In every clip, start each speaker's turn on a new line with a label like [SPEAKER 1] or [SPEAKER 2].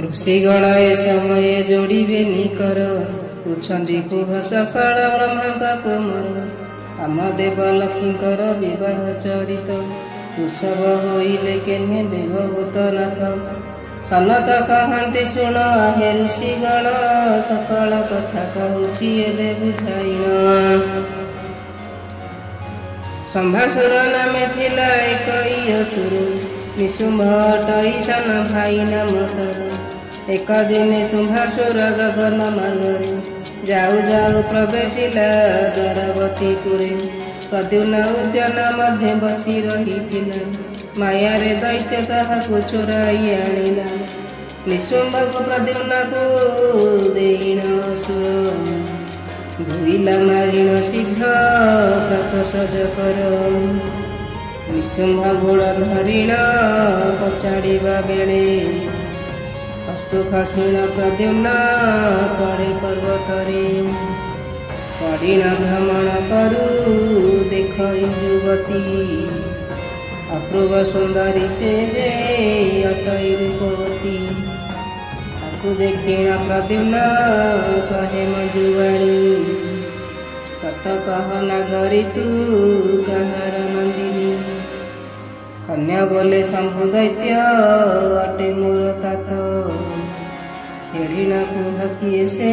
[SPEAKER 1] ऋषिगण ए समय जोड़े निकर उछंदी कुह सकाळ ब्रह्मा कोमर कामदेव लक्ष्मीकर विवाह चरित उत्सव होइले केन्हे देवभूत नाथ सनत कहती शुण हे ऋषिगण सकाळ कथा कहूछि एबे बुझाइण। संभासुर नामे थिला एक असुर निशुंभ अटई सान भाई नाम तर एक दिन शुंभासुर गगन मार्गरे जाऊ जाऊ प्रवेशिला द्वारवतीपुरे प्रद्युम्न उद्यान मध्य बसी रही माया रे दैत्य ताहाकु चोराई आनिला निशुंभ को प्रद्युम्न को देईण असुर भूइला मारिण शीघ्र प्रकसज कर निशुंभ गोड़ धरिण पछाड़िबा बेले हस्तु खसिण प्रद्युम्न पड़े पर्वतरे पड़िण भ्रमण करु देखई युवती अपूर्व सुंदरी से जे अटई रूपवती ताकु देखिण प्रद्युम्न कहे मजुवाणी सत कह नागरी तू कहार नंदिनी कन्या बोले शंभु दैत्य अटे मोर तात हेरिणा कुह किए से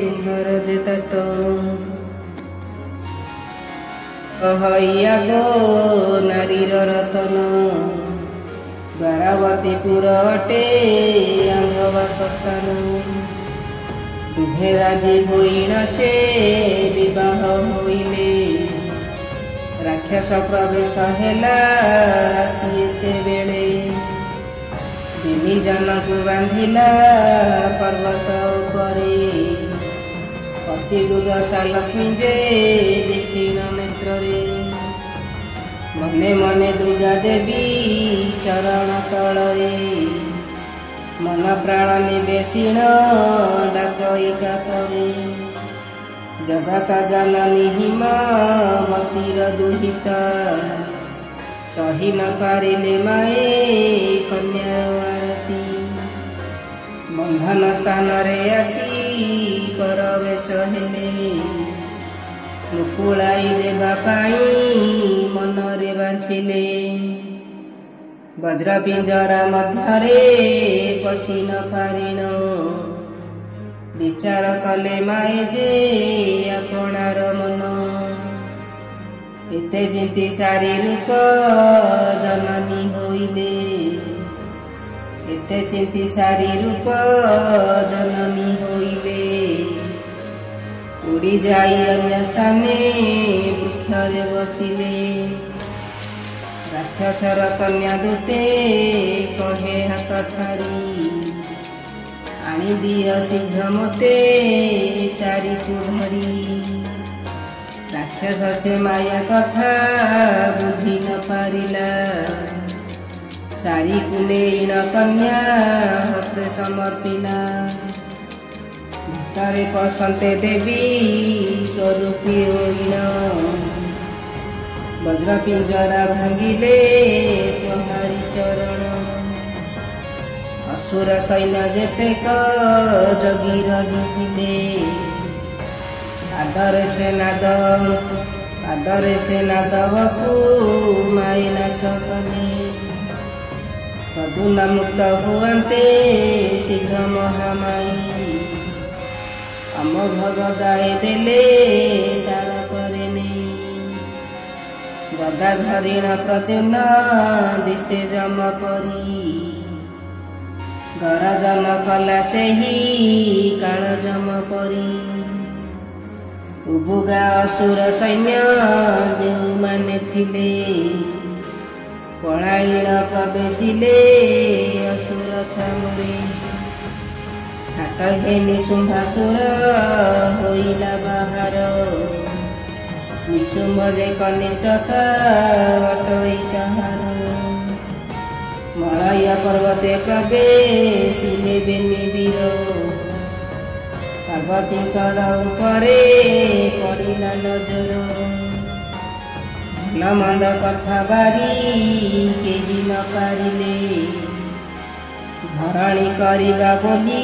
[SPEAKER 1] तुम्हार जे तात कहैया गो नारीर रतन द्वारावतीपुर अटे आंगवास स्थान दुहे राजी होइण से विवाह होइले राक्षस प्रवेश हेला सीते बेले बिनी जन को बांधिला पर्वत उपरे पति दुर्दशा लक्ष्मी जे देखिण नेत्रे मने मने दुर्गा देवी चरण तलरे मन प्राण निवेशिण डाकई कातरे जगत जननी हिमावतीर दुहिता सही न पारिले माए कन्या आरती बंधन स्थान रे आसी करवेश हेले मुकुलाई देवा पाई मनरे बाछिले वज्र पिंजरा मध्यरे पशी न पारिण विचार कले माए जे आपणार मन एते चिंती सारी रूप जननी होइले एते चिंती सारी रूप जननी होइले उड़ी जाई अन्य स्थाने वृक्षरे बसिले राक्षसर कन्या दूते कहे हाथ ठारी आनी दिय शीघ्र मते सारी को धरी राक्षस से माया कथा बुझी न पारिला सारी को लेईण कन्या हस्ते समर्पिला भीतरे पसंते देवी स्वरूपी होइण वज्र पिंजरा भांगिले प्रहारी चरण असुर सैन्य जेतेक जगी रहिथिले आदरे से नादवकु माए नाश कले प्रद्युम्न मुक्त हुअन्ते शीघ्र महामाई अमोघ गदाए देले तार करे नहीं गदा धरिण प्रद्युम्न दिशे जम परी गरजन कला से ही काल जम परी उबुगा असुर सैन्य जो माने थिले पलायिण प्रवेशिले असुर छामुरे हाट घेनी शुंभासुर होइला बाहर निशुंभ जे कनिष्ठता अटई कहार मलय पर्वते प्रवेशिले बेनी वीर पार्वतीकर उपरे पड़िला नजर ଭଲ ମନ୍ଦ କଥା ବାରି କେହି ନ ପାରିଲେ ଧରଣୀ କରିବା ବୋଲି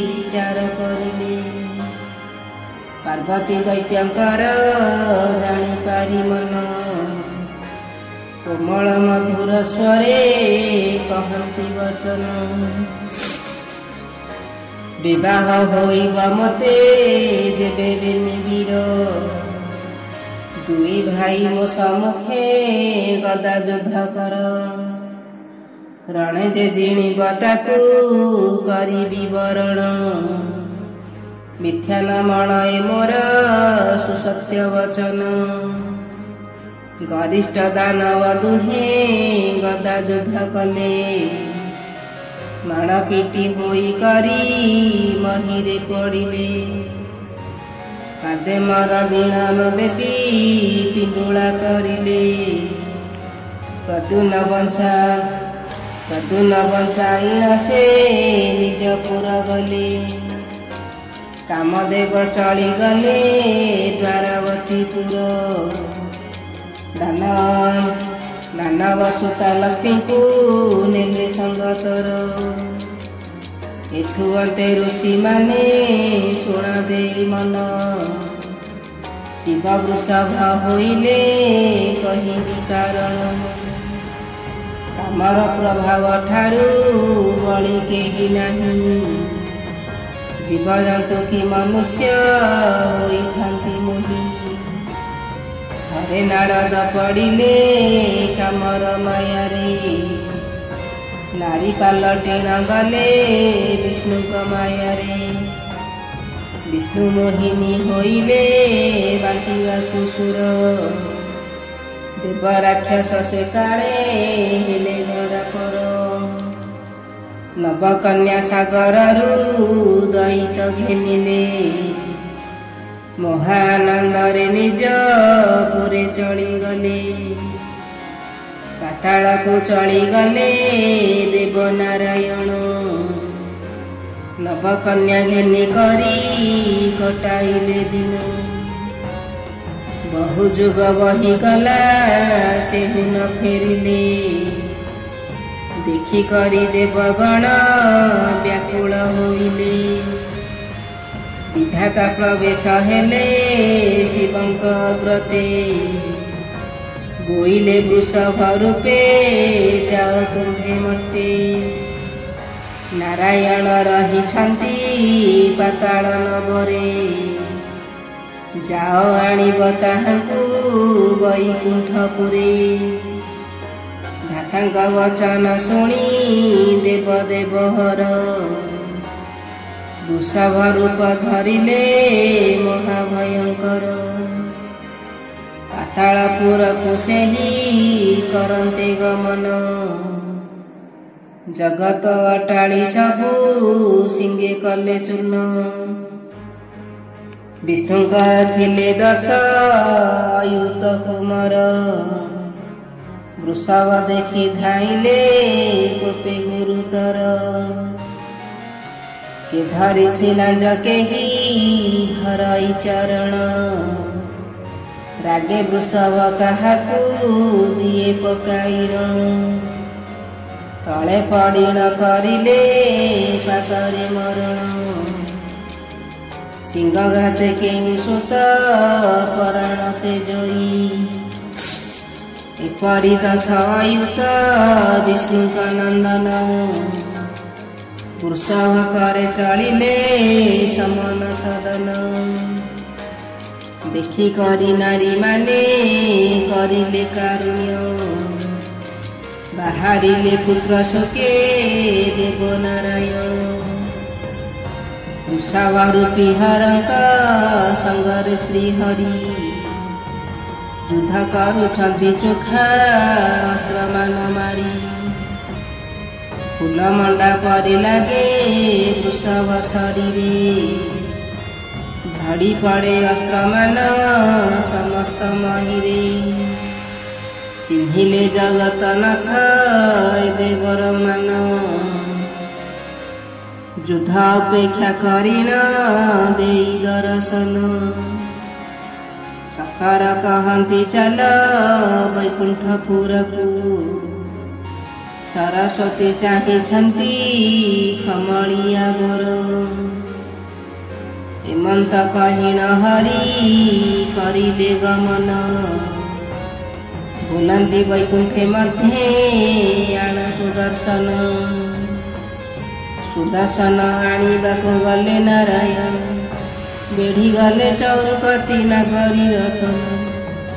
[SPEAKER 1] ବିଚାର କରିଲେ। ପାର୍ବତୀ ଦୈତ୍ୟଙ୍କର ଜାଣିପାରି ମନ, କୋମଳ ମଧୁର ସ୍ୱରେ କହନ୍ତି ବଚନ। ବିବାହ ହୋଇବ ମୋତେ ଯେବେ ବେନି ବୀର, ଦୁଇ ଭାଇ ମୋ ସମ୍ମୁଖେ ଗଦା ଯୁଦ୍ଧ କର। ରଣେ ଯେ ଜିଣିବ ତାକୁ କରିବି ବରଣ, ମିଥ୍ୟା ନ ମଣଏ ମୋର ସୁସତ୍ୟ ବଚନ। ଗରିଷ୍ଠ ଦାନବ ଦୁହେଁ ଗଦା ଯୁଦ୍ଧ କଲେ, ମାଣ ପିଟି ହୋଇ କରି ମହିରେ ପଡ଼ିଲେ। ପାଦେ ମର ଦିଣାନ ଦେବୀ ପିଣ୍ଡୁଳା କରିଲେ, ପ୍ରଦ୍ୟୁମ୍ନ ବଞ୍ଚାଇଣ ସେ ନିଜ ପୁର ଗଲେ। କାମଦେବ ଚଳିଗଲେ ଦ୍ୱାରାବତୀପୁର, ଦାନବ ସୁତା ଲକ୍ଷ୍ମୀଙ୍କୁ ନେଲେ ସଙ୍ଗତର। ଏଥୁ ଅନ୍ତେ ଋଷିମାନେ ଶୁଣ ଦେଇ ମନ, ଶିବ ବୃଷଭ ହୋଇଲେ କହିବି କାରଣ। କାମର ପ୍ରଭାବ ଠାରୁ ବଳି କେହି ନାହିଁ, ଜୀବଜନ୍ତୁ କି ମନୁଷ୍ୟ ହୋଇଥାନ୍ତି ମୋହି। ହରେ ନାରଦ ପଡ଼ିଲେ କାମର ମାୟାରେ, ନାରୀ ପାଲଟିଣ ଗଲେ ବିଷ୍ଣୁଙ୍କ ମାୟାରେ। ବିଷ୍ଣୁ ମୋହିନୀ ହୋଇଲେ ବାଣ୍ଟିବାକୁ ସୁର, ଦେବ ରାକ୍ଷସ ସେ କାଳେ ହେଲେ ଧରାପର। ନବକନ୍ୟା ସାଗରରୁ ଦୈତ ଘେନିଲେ, ମହାନନ୍ଦରେ ନିଜ ପୁରେ ଚଳିଗଲେ। ପାତାଳକୁ ଚଳିଗଲେ ଦେବ ନାରାୟଣ, ନବକନ୍ୟା ଘେନି କରି କଟାଇଲେ ଦିନ। ବହୁ ଯୁଗ ବହିଗଲା ସେ ନ ଫେରିଲେ, ଦେଖି କରି ଦେବଗଣ ବ୍ୟାକୁଳ ହୋଇଲେ। ବିଧାତା ପ୍ରବେଶ ହେଲେ ଶିବଙ୍କ ବ୍ରତେ, ବୋଇଲେ ବୃଷଭ ରୂପେ ଯାଅ ତୁମ୍ଭେ ମତେ। ନାରାୟଣ ରହିଛନ୍ତି ପାତାଳ ନବରେ, ଯାଅ ଆଣିବ ତାହାଙ୍କୁ ବୈକୁଣ୍ଠପୁରେ। ଭ୍ରାତାଙ୍କ ବଚନ ଶୁଣି ଦେବ ହର, ବୃଷଭ ରୂପ ଧରିଲେ ମହାଭୟଙ୍କର। ପାତାଳପୁରକୁ ସେହି କରନ୍ତେ ଗମନ, ଜଗତ ଅଟାଳି ସବୁ ସିଙ୍ଗେ କଲେ ଚୂର୍ଣ୍ଣ। ବିଷ୍ଣୁଙ୍କ ଥିଲେ 10 ଅୟୁତ କୁମାର, ବୃଷଭ ଦେଖି ଧାଇଲେ କୋପେ ଗୁରୁତର। କେ ଧରିଛି ଲାଞ୍ଜ କେହି ଧରଇ ଚରଣ, ରାଗେ ବୃଷଭ କାହାକୁ ଦିଏ ପକାଇଣ। ତଳେ ପଡ଼ିଣ କରିଲେ ପାଦରେ ମରଣ, ସିଂହଘାତେ କେଉଁ ସୁତ ପରାଣ ତେଜଇ। ଏପରି 10 ଅୟୁତ ବିଷ୍ଣୁଙ୍କ ନନ୍ଦନ, ବୃଷଭ କରେ ଚଳିଲେ ସମନ ସଦନ। ଦେଖି କରି ନାରୀ ମାନେ କରିଲେ କାରୁଣ୍ୟ, ବାହାରିଲେ ପୁତ୍ର ଶୋକେ ଦେବ ନାରାୟଣ। ବୃଷଭ ରୂପୀ ହରଙ୍କ ସଙ୍ଗରେ ଶ୍ରୀହରି, ଯୁଦ୍ଧ କରୁଛନ୍ତି ଚୋଖା ଅସ୍ତ୍ରମାନ ମାରି। ଫୁଲ ମଣ୍ଡା ପରି ଲାଗେ ବୃଷଭ ଶରୀରେ, ଝଡ଼ି ପଡ଼େ ଅସ୍ତ୍ରମାନ ସମସ୍ତ ମହିରେ। ଚିହ୍ନିଲେ ଜଗତନାଥ ଏ ଦେବର ମାନ, ଯୁଦ୍ଧ ଅପେକ୍ଷା କରିଣ ଦେଇ ଦର୍ଶନ। ସଖର କହନ୍ତି ଚାଲ ବୈକୁଣ୍ଠପୁରକୁ, ସରସ୍ୱତୀ ଚାହିଁଛନ୍ତି କମଳିଆ ବର। ହେମନ୍ତ କହିଣ ହରି କରିଲେ ଗମନ। ବୁଲନ୍ତି ବୈକୁଣ୍ଠେ ମଧ୍ୟେ ଆଣ ସୁଦର୍ଶନ। ସୁଦର୍ଶନ ଆଣିବାକୁ ଗଲେ ନାରାୟଣ। ବେଢ଼ି ଗଲେ ଚଉକତି ନାଗରୀ ରତନ।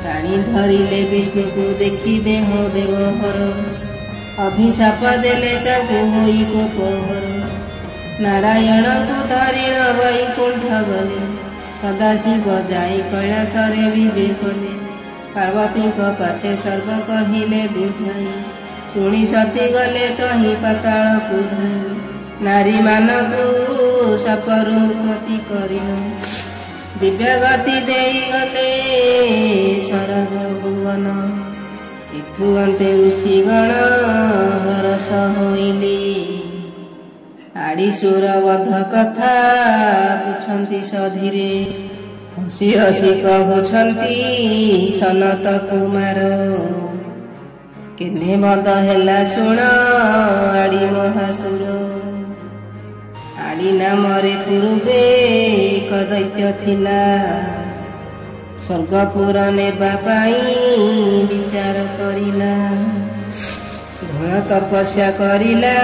[SPEAKER 1] ଟାଣି ଧରିଲେ ବିଷ୍ଣୁକୁ ଦେଖି ଦେହ ଦେବହର। ଅଭିଶାପ ଦେଲେ ତାଙ୍କୁ ହୋଇ କୋପହର। ନାରାୟଣକୁ ଧରି ବୈକୁଣ୍ଠ ଗଲେ। ସଦାଶିବ ଯାଇ କୈଳାସରେ ବିଜେ କଲେ। ପାର୍ବତୀଙ୍କ ପାଶେ ସର୍ବ କହିଲେ ବୁଝାଇ। ଶୁଣି ସତୀ ଗଲେ ତହିଁ ପାତାଳକୁ ଧାଇ। ନାରୀମାନଙ୍କୁ ସାପରୁ ମୁକ୍ତି କରିଲ। ଦିବ୍ୟ ଗତି ଦେଇଗଲେ ସରଗ ଭୁବନ। ଏଥୁ ଅନ୍ତେ ଋଷିଗଣ ହରସ ହୋଇଲେ। ଆଡ଼ିସୁର ବଧ କଥା ପୁଛନ୍ତି ସଧୀରେ। ହସି ହସି କହୁଛନ୍ତି ସନତ କୁମାର। କେନେ ମଦ ହେଲା ଶୁଣ ଆଡ଼ି ମହାସୁର। ଆଡ଼ି ନାମରେ ପୂର୍ବେ ଏକ ଦୈତ୍ୟ ଥିଲା। ସ୍ୱର୍ଗପୁର ନେବା ପାଇଁ ବିଚାର କରିଲା। ଘୋର ତପସ୍ୟା କରିଲା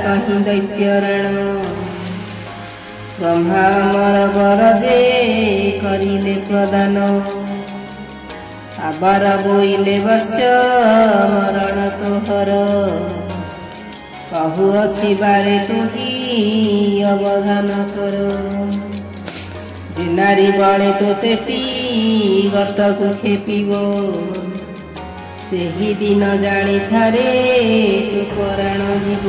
[SPEAKER 1] ତହିଁ ଦୈତ୍ୟ ରାଣ। ବ୍ରହ୍ମା ଅମର ବର ଯେ କରିଲେ ପ୍ରଦାନ। ଆବାର ବୋଇଲେ ବଶ୍ଚ ମରଣ ତୋହର। କହୁଅଛି ବାରେ ତୁହି ଅବଧାନ କର। ଯେ ନାରୀ ବଳେ ତୋତେଟି ଗର୍ତ୍ତକୁ ଖେପିବ। ସେହି ଦିନ ଜାଣିଥାରେ ତୁ ପରାଣ ଯିବ।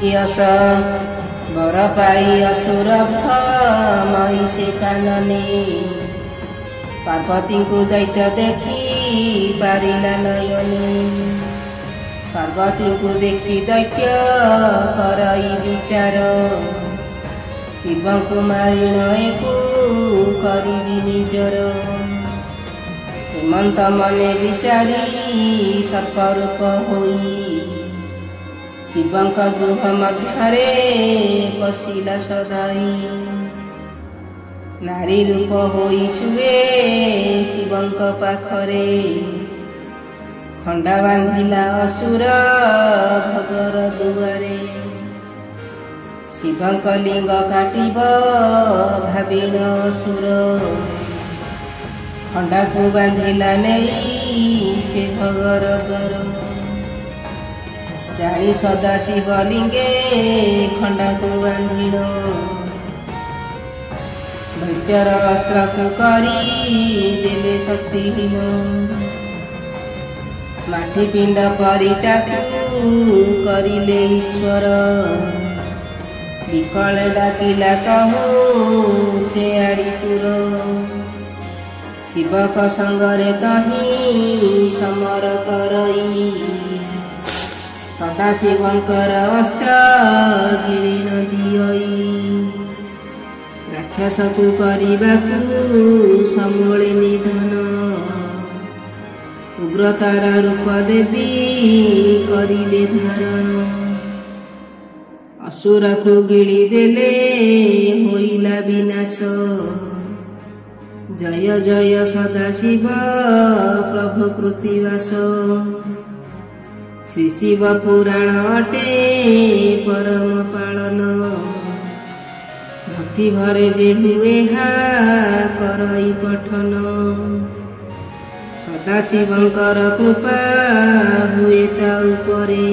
[SPEAKER 1] ୟଶ ବର ପାଇ ଅସୁର ମହି ସେ କାନନେ। ପାର୍ବତୀଙ୍କୁ ଦୈତ୍ୟ ଦେଖି ପାରିଲା ନୟନେ। ପାର୍ବତୀଙ୍କୁ ଦେଖି ଦୈତ୍ୟ କରଇ ବିଚାର। ଶିବଙ୍କୁ ମାରି ନଏକୁ କରିବି ନିଜର। ହେମନ୍ତ ମନେ ବିଚାରି ସର୍ପରୂପ ହୋଇ। ଶିବଙ୍କ ଗୃହ ମଧ୍ୟରେ ପଶିଲା ସଦାଇ। ନାରୀ ରୂପ ହୋଇ ଶୁଏ ଶିବଙ୍କ ପାଖରେ। ଖଣ୍ଡା ବାନ୍ଧିଲା ଅସୁର ଭଗର ଦୁଆରେ। ଶିବଙ୍କ ଲିଙ୍ଗ କାଟିବ ଭାବିଣ ଅସୁର। ଖଣ୍ଡାକୁ ବାନ୍ଧିଲା ନେଇ ସେ ଭଗର ଦ୍ୱାର। ଜାଣି ସଦାଶିବ ଲିଙ୍ଗେ ଖଣ୍ଡାକୁ ବାନ୍ଧିଣ। ଦୈତ୍ୟର ଅସ୍ତ୍ରକୁ କରି ଦେଲେ ଶକ୍ତିହୀନ। ମାଟି ପିଣ୍ଡ ପରି ତାକୁ କରିଲେ ଈଶ୍ୱର। ବିକଳ ଡାକିଲା କହୁଁ ସେ ଆଡ଼ିସୁର। ଶିବକ ସଙ୍ଗରେ ତହିଁ ସମର କରଇ। ସଦାଶିବଙ୍କର ଅସ୍ତ୍ର ଗିଳି ନ ଦିଅଇ। ରାକ୍ଷସକୁ କରିବାକୁ ସମୂଳେ ନିଧନ। ଉଗ୍ରତାର ରୂପ ଦେବୀ କରିଲେ ଧାରଣ। ଅସୁରକୁ ଗିଳି ଦେଲେ ହୋଇଲା ବିନାଶ। ଜୟ ଜୟ ସଦାଶିବ ପ୍ରଭୁ କୃତିବାସ। ଶ୍ରୀ ଶିବ ପୁରାଣ ଅଟେ ପରମ ପାଳନ। ଭକ୍ତି ଭରେ ଯେ ହୁଏ ହା କରଇ ପଠନ। ସଦାଶିବଙ୍କର କୃପା ହୁଏ ତା ଉପରେ।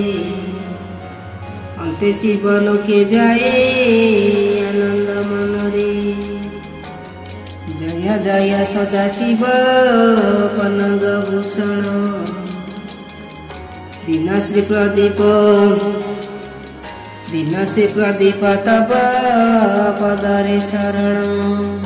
[SPEAKER 1] ଅନ୍ତେ ଶିବ ଲୋକେ ଯାଏ ଆନନ୍ଦ ମନରେ। ଜୟ ଜୟ ସଦାଶିବ ପନଙ୍ଗ ଭୂଷଣ। ଦିନଶ୍ରୀ ପ୍ରଦୀପ ତବ ପଦରେ ଶରଣ।